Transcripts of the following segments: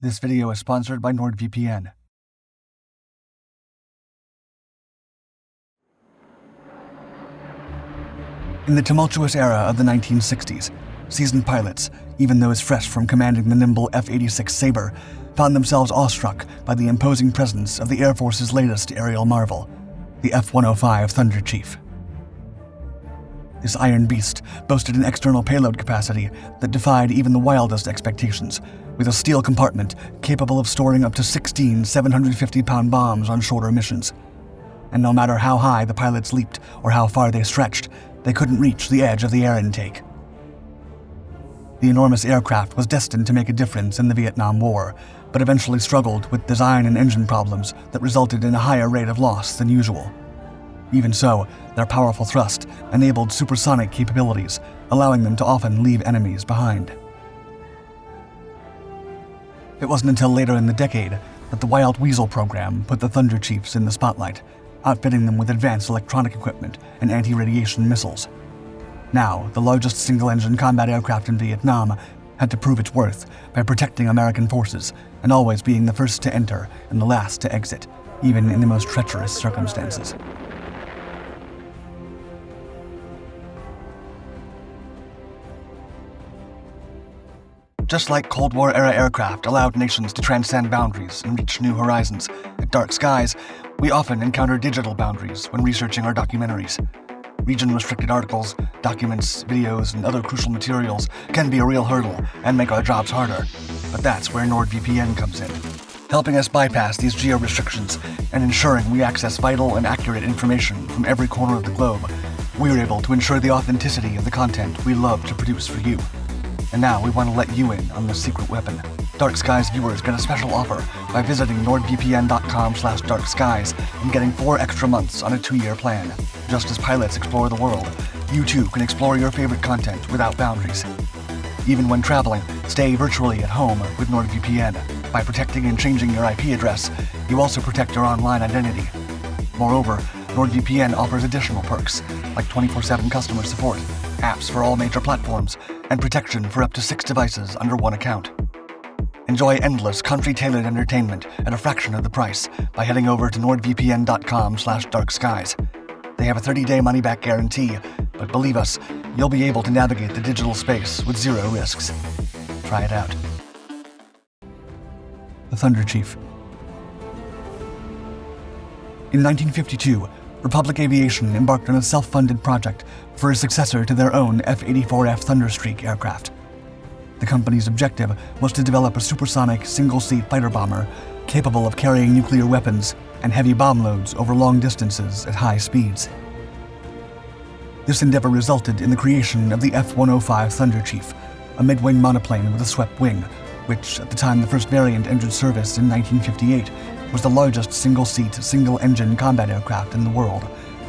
This video is sponsored by NordVPN. In the tumultuous era of the 1960s, seasoned pilots, even those fresh from commanding the nimble F-86 Sabre, found themselves awestruck by the imposing presence of the Air Force's latest aerial marvel, the F-105 Thunder Chief. This iron beast boasted an external payload capacity that defied even the wildest expectations, with a steel compartment capable of storing up to 16 750-pound bombs on shorter missions. And no matter how high the pilots leaped or how far they stretched, they couldn't reach the edge of the air intake. The enormous aircraft was destined to make a difference in the Vietnam War, but eventually struggled with design and engine problems that resulted in a higher rate of loss than usual. Even so, their powerful thrust enabled supersonic capabilities, allowing them to often leave enemies behind. It wasn't until later in the decade that the Wild Weasel program put the Thunder Chiefs in the spotlight, outfitting them with advanced electronic equipment and anti-radiation missiles. Now, the largest single-engine combat aircraft in Vietnam had to prove its worth by protecting American forces and always being the first to enter and the last to exit, even in the most treacherous circumstances. Just like Cold War-era aircraft allowed nations to transcend boundaries and reach new horizons, at Dark Skies, we often encounter digital boundaries when researching our documentaries. Region-restricted articles, documents, videos, and other crucial materials can be a real hurdle and make our jobs harder, but that's where NordVPN comes in, helping us bypass these geo-restrictions and ensuring we access vital and accurate information from every corner of the globe. We're able to ensure the authenticity of the content we love to produce for you. And now we want to let you in on this secret weapon. Dark Skies viewers get a special offer by visiting nordvpn.com/darkskies and getting 4 extra months on a 2-year plan. Just as pilots explore the world, you too can explore your favorite content without boundaries. Even when traveling, stay virtually at home with NordVPN. By protecting and changing your IP address, you also protect your online identity. Moreover, NordVPN offers additional perks, like 24/7 customer support, apps for all major platforms, and protection for up to 6 devices under one account. Enjoy endless country-tailored entertainment at a fraction of the price by heading over to nordvpn.com/darkskies. They have a 30-day money-back guarantee, but believe us, you'll be able to navigate the digital space with 0 risks. Try it out. The Thunder Chief. In 1952, Republic Aviation embarked on a self-funded project for a successor to their own F-84F Thunderstreak aircraft. The company's objective was to develop a supersonic single-seat fighter bomber capable of carrying nuclear weapons and heavy bomb loads over long distances at high speeds. This endeavor resulted in the creation of the F-105 Thunder Chief, a mid-wing monoplane with a swept wing, which, at the time the first variant entered service in 1958, was the largest single-seat, single-engine combat aircraft in the world,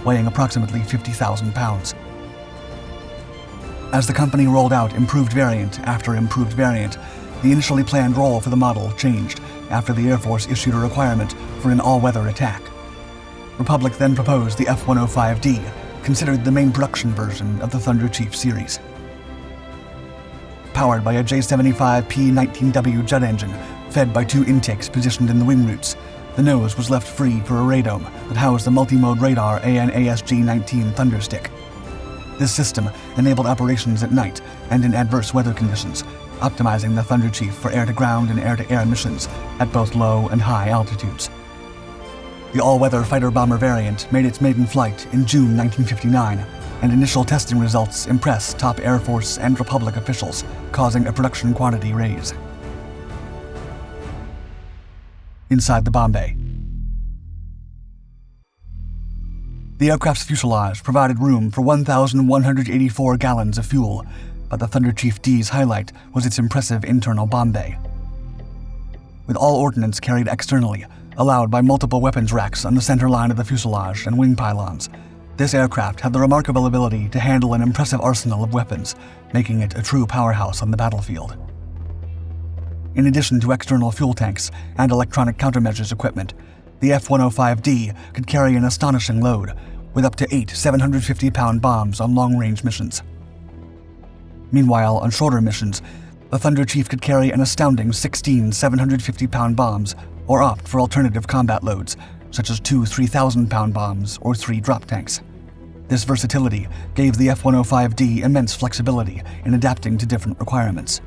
weighing approximately 50,000 pounds. As the company rolled out improved variant after improved variant, the initially planned role for the model changed after the Air Force issued a requirement for an all-weather attack. Republic then proposed the F-105D, considered the main production version of the Thunder Chief series. Powered by a J-75P-19W jet engine, fed by 2 intakes positioned in the wing roots, the nose was left free for a radome that housed the multi-mode radar AN/ASG-19 Thunderstick. This system enabled operations at night and in adverse weather conditions, optimizing the Thunder Chief for air-to-ground and air-to-air missions at both low and high altitudes. The all-weather fighter-bomber variant made its maiden flight in June 1959, and initial testing results impressed top Air Force and Republic officials, causing a production quantity raise. Inside the bomb bay. The aircraft's fuselage provided room for 1,184 gallons of fuel, but the Thunder Chief D's highlight was its impressive internal bomb bay. With all ordnance carried externally, allowed by multiple weapons racks on the center line of the fuselage and wing pylons, this aircraft had the remarkable ability to handle an impressive arsenal of weapons, making it a true powerhouse on the battlefield. In addition to external fuel tanks and electronic countermeasures equipment, the F-105D could carry an astonishing load, with up to 8 750-pound bombs on long-range missions. Meanwhile, on shorter missions, The Thunder Chief could carry an astounding 16 750-pound bombs, or opt for alternative combat loads, such as 2 3,000-pound bombs or 3 drop tanks. This versatility gave the F-105D immense flexibility in adapting to different requirements.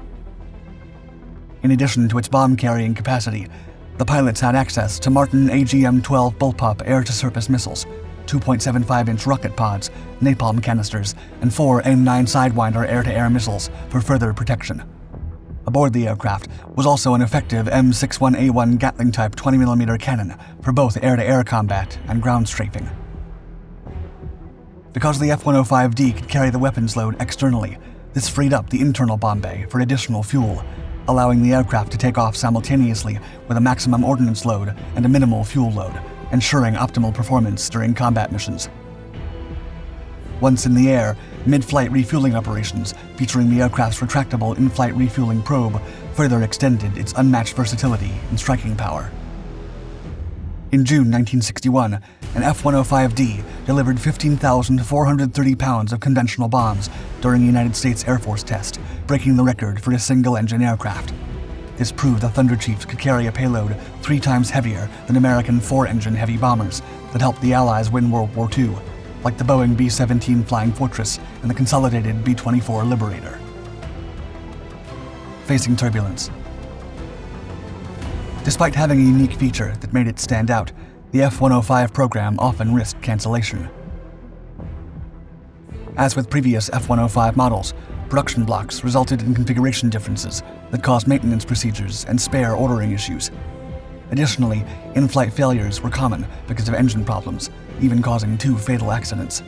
In addition to its bomb-carrying capacity, the pilots had access to Martin AGM-12 bullpup air-to-surface missiles, 2.75-inch rocket pods, napalm canisters, and 4 AIM-9 Sidewinder air-to-air missiles for further protection. Aboard the aircraft was also an effective M61A1 Gatling-type 20mm cannon for both air-to-air combat and ground strafing. Because the F-105D could carry the weapons load externally, this freed up the internal bomb bay for additional fuel, allowing the aircraft to take off simultaneously with a maximum ordnance load and a minimal fuel load, ensuring optimal performance during combat missions. Once in the air, mid-flight refueling operations featuring the aircraft's retractable in-flight refueling probe further extended its unmatched versatility and striking power. In June 1961, an F-105D delivered 15,430 pounds of conventional bombs during a United States Air Force test, breaking the record for a single-engine aircraft. This proved the Thunder Chiefs could carry a payload 3 times heavier than American 4-engine heavy bombers that helped the Allies win World War II, like the Boeing B-17 Flying Fortress and the consolidated B-24 Liberator. Facing turbulence. Despite having a unique feature that made it stand out, the F-105 program often risked cancellation. As with previous F-105 models, production blocks resulted in configuration differences that caused maintenance procedures and spare ordering issues. Additionally, in-flight failures were common because of engine problems, even causing 2 fatal accidents.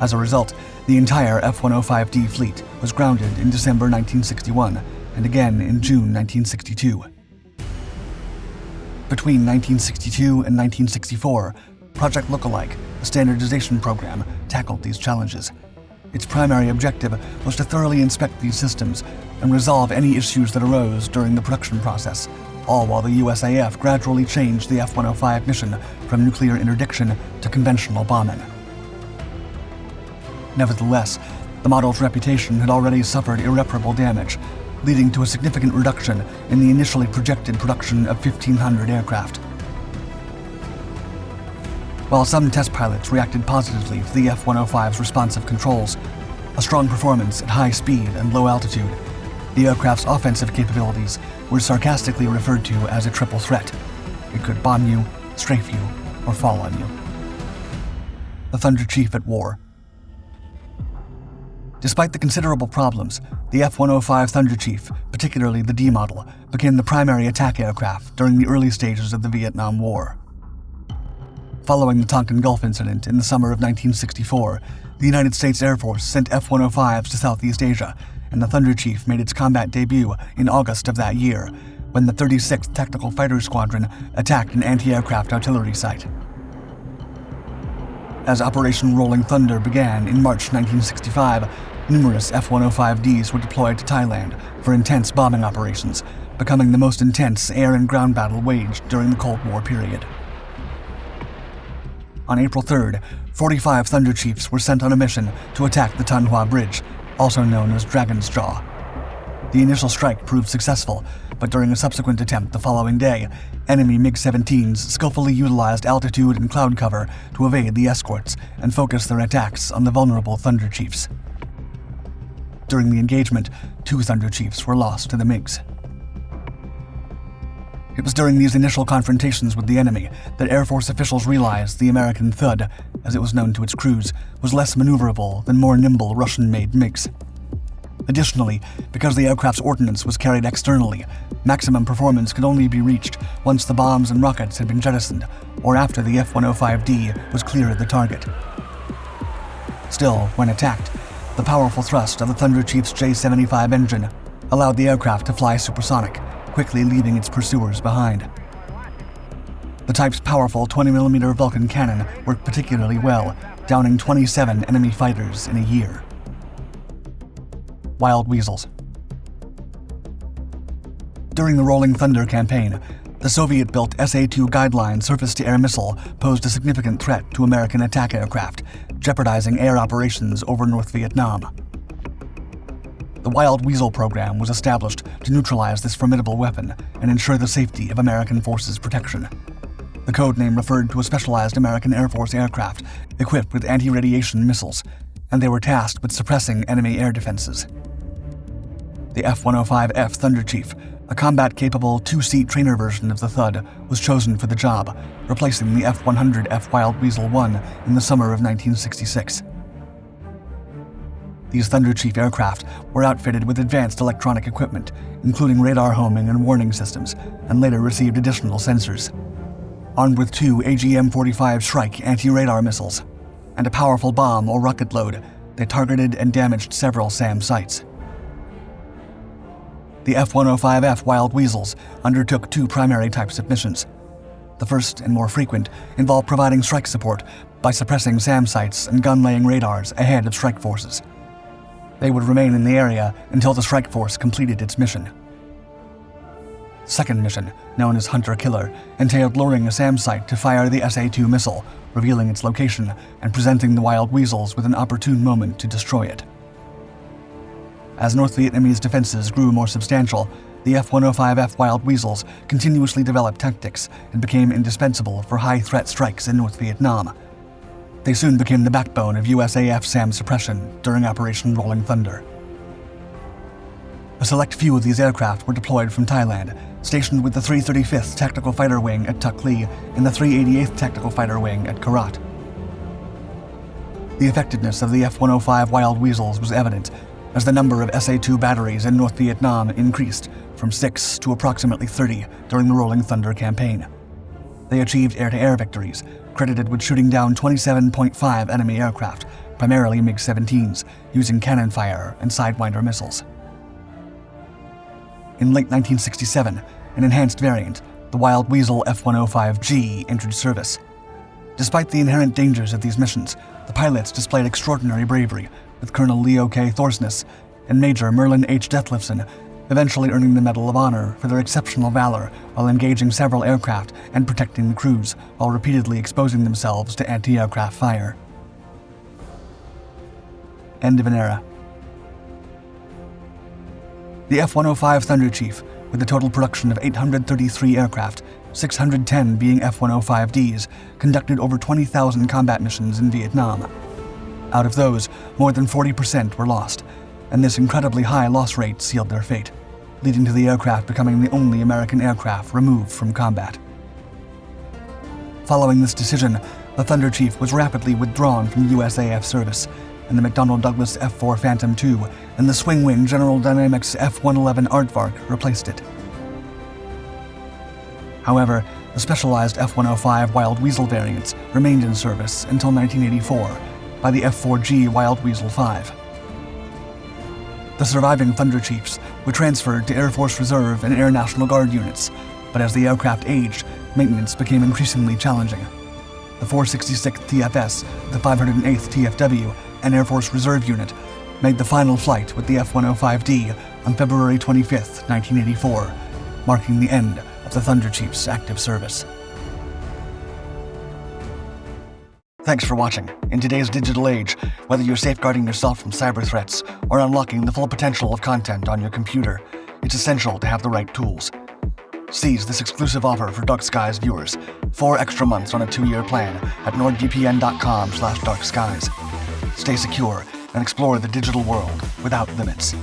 As a result, the entire F-105D fleet was grounded in December 1961 and again in June 1962. Between 1962 and 1964, Project Lookalike, a standardization program, tackled these challenges. Its primary objective was to thoroughly inspect these systems and resolve any issues that arose during the production process, all while the USAF gradually changed the F-105 mission from nuclear interdiction to conventional bombing. Nevertheless, the model's reputation had already suffered irreparable damage, leading to a significant reduction in the initially projected production of 1,500 aircraft. While some test pilots reacted positively to the F-105's responsive controls, a strong performance at high speed and low altitude, the aircraft's offensive capabilities were sarcastically referred to as a triple threat. It could bomb you, strafe you, or fall on you. The Thunder Chief at war. Despite the considerable problems, the F-105 Thunder Chief, particularly the D model, became the primary attack aircraft during the early stages of the Vietnam War. Following the Tonkin Gulf incident in the summer of 1964, the United States Air Force sent F-105s to Southeast Asia, and the Thunder Chief made its combat debut in August of that year, when the 36th Tactical Fighter Squadron attacked an anti-aircraft artillery site. As Operation Rolling Thunder began in March 1965, numerous F-105Ds were deployed to Thailand for intense bombing operations, becoming the most intense air and ground battle waged during the Cold War period. On April 3rd, 45 Thunder Chiefs were sent on a mission to attack the Tan Hoa Bridge, also known as Dragon's Jaw. The initial strike proved successful, but during a subsequent attempt the following day, enemy MiG-17s skillfully utilized altitude and cloud cover to evade the escorts and focus their attacks on the vulnerable Thunder Chiefs. During the engagement, 2 Thunder Chiefs were lost to the MiGs. It was during these initial confrontations with the enemy that Air Force officials realized the American Thud, as it was known to its crews, was less maneuverable than more nimble Russian-made MiGs. Additionally, because the aircraft's ordnance was carried externally, maximum performance could only be reached once the bombs and rockets had been jettisoned, or after the F-105D was clear of the target. Still, when attacked, the powerful thrust of the Thunder Chief's J-75 engine allowed the aircraft to fly supersonic, quickly leaving its pursuers behind. The type's powerful 20mm Vulcan cannon worked particularly well, downing 27 enemy fighters in a year. Wild Weasels. During the Rolling Thunder campaign, the Soviet-built SA-2 Guideline surface-to-air missile posed a significant threat to American attack aircraft, jeopardizing air operations over North Vietnam. The Wild Weasel program was established to neutralize this formidable weapon and ensure the safety of American forces' protection. The code name referred to a specialized American Air Force aircraft equipped with anti-radiation missiles, and they were tasked with suppressing enemy air defenses. The F-105F Thunder Chief, a combat-capable two-seat trainer version of the Thud, was chosen for the job, replacing the F-100F Wild Weasel 1 in the summer of 1966. These Thunder Chief aircraft were outfitted with advanced electronic equipment, including radar homing and warning systems, and later received additional sensors. Armed with two AGM-45 Shrike anti-radar missiles and a powerful bomb or rocket load, they targeted and damaged several SAM sites. The F-105F Wild Weasels undertook two primary types of missions. The first, and more frequent, involved providing strike support by suppressing SAM sites and gun-laying radars ahead of strike forces. They would remain in the area until the strike force completed its mission. The second mission, known as Hunter-Killer, entailed luring a SAM site to fire the SA-2 missile, revealing its location and presenting the Wild Weasels with an opportune moment to destroy it. As North Vietnamese defenses grew more substantial, the F-105F Wild Weasels continuously developed tactics and became indispensable for high-threat strikes in North Vietnam. They soon became the backbone of USAF SAM suppression during Operation Rolling Thunder. A select few of these aircraft were deployed from Thailand, stationed with the 335th Tactical Fighter Wing at Tuk Ly and the 388th Tactical Fighter Wing at Karat. The effectiveness of the F-105 Wild Weasels was evident, as the number of SA-2 batteries in North Vietnam increased from 6 to approximately 30 during the Rolling Thunder campaign. They achieved air-to-air victories, credited with shooting down 27.5 enemy aircraft, primarily MiG-17s, using cannon fire and Sidewinder missiles. In late 1967, an enhanced variant, the Wild Weasel F-105G, entered service. Despite the inherent dangers of these missions, the pilots displayed extraordinary bravery, with Colonel Leo K. Thorsness and Major Merlin H. Dethlefsen eventually earning the Medal of Honor for their exceptional valor while engaging several aircraft and protecting the crews while repeatedly exposing themselves to anti-aircraft fire. End of an era. The F-105 Thunder Chief, with a total production of 833 aircraft, 610 being F-105Ds, conducted over 20,000 combat missions in Vietnam. Out of those, more than 40% were lost, and this incredibly high loss rate sealed their fate, leading to the aircraft becoming the only American aircraft removed from combat. Following this decision, the Thunder Chief was rapidly withdrawn from USAF service, and the McDonnell Douglas F-4 Phantom II and the swing-wing General Dynamics F-111 Aardvark replaced it. However, the specialized F-105 Wild Weasel variants remained in service until 1984 by the F-4G Wild Weasel 5. The surviving Thunder Chiefs were transferred to Air Force Reserve and Air National Guard units, but as the aircraft aged, maintenance became increasingly challenging. The 466th TFS, the 508th TFW, and Air Force Reserve unit made the final flight with the F-105D on February 25, 1984, marking the end of the Thunder Chief's active service. Thanks for watching. In today's digital age, whether you're safeguarding yourself from cyber threats or unlocking the full potential of content on your computer, it's essential to have the right tools. Seize this exclusive offer for Dark Skies viewers, 4 extra months on a 2-year plan at nordvpn.com/darkskies. Stay secure and explore the digital world without limits.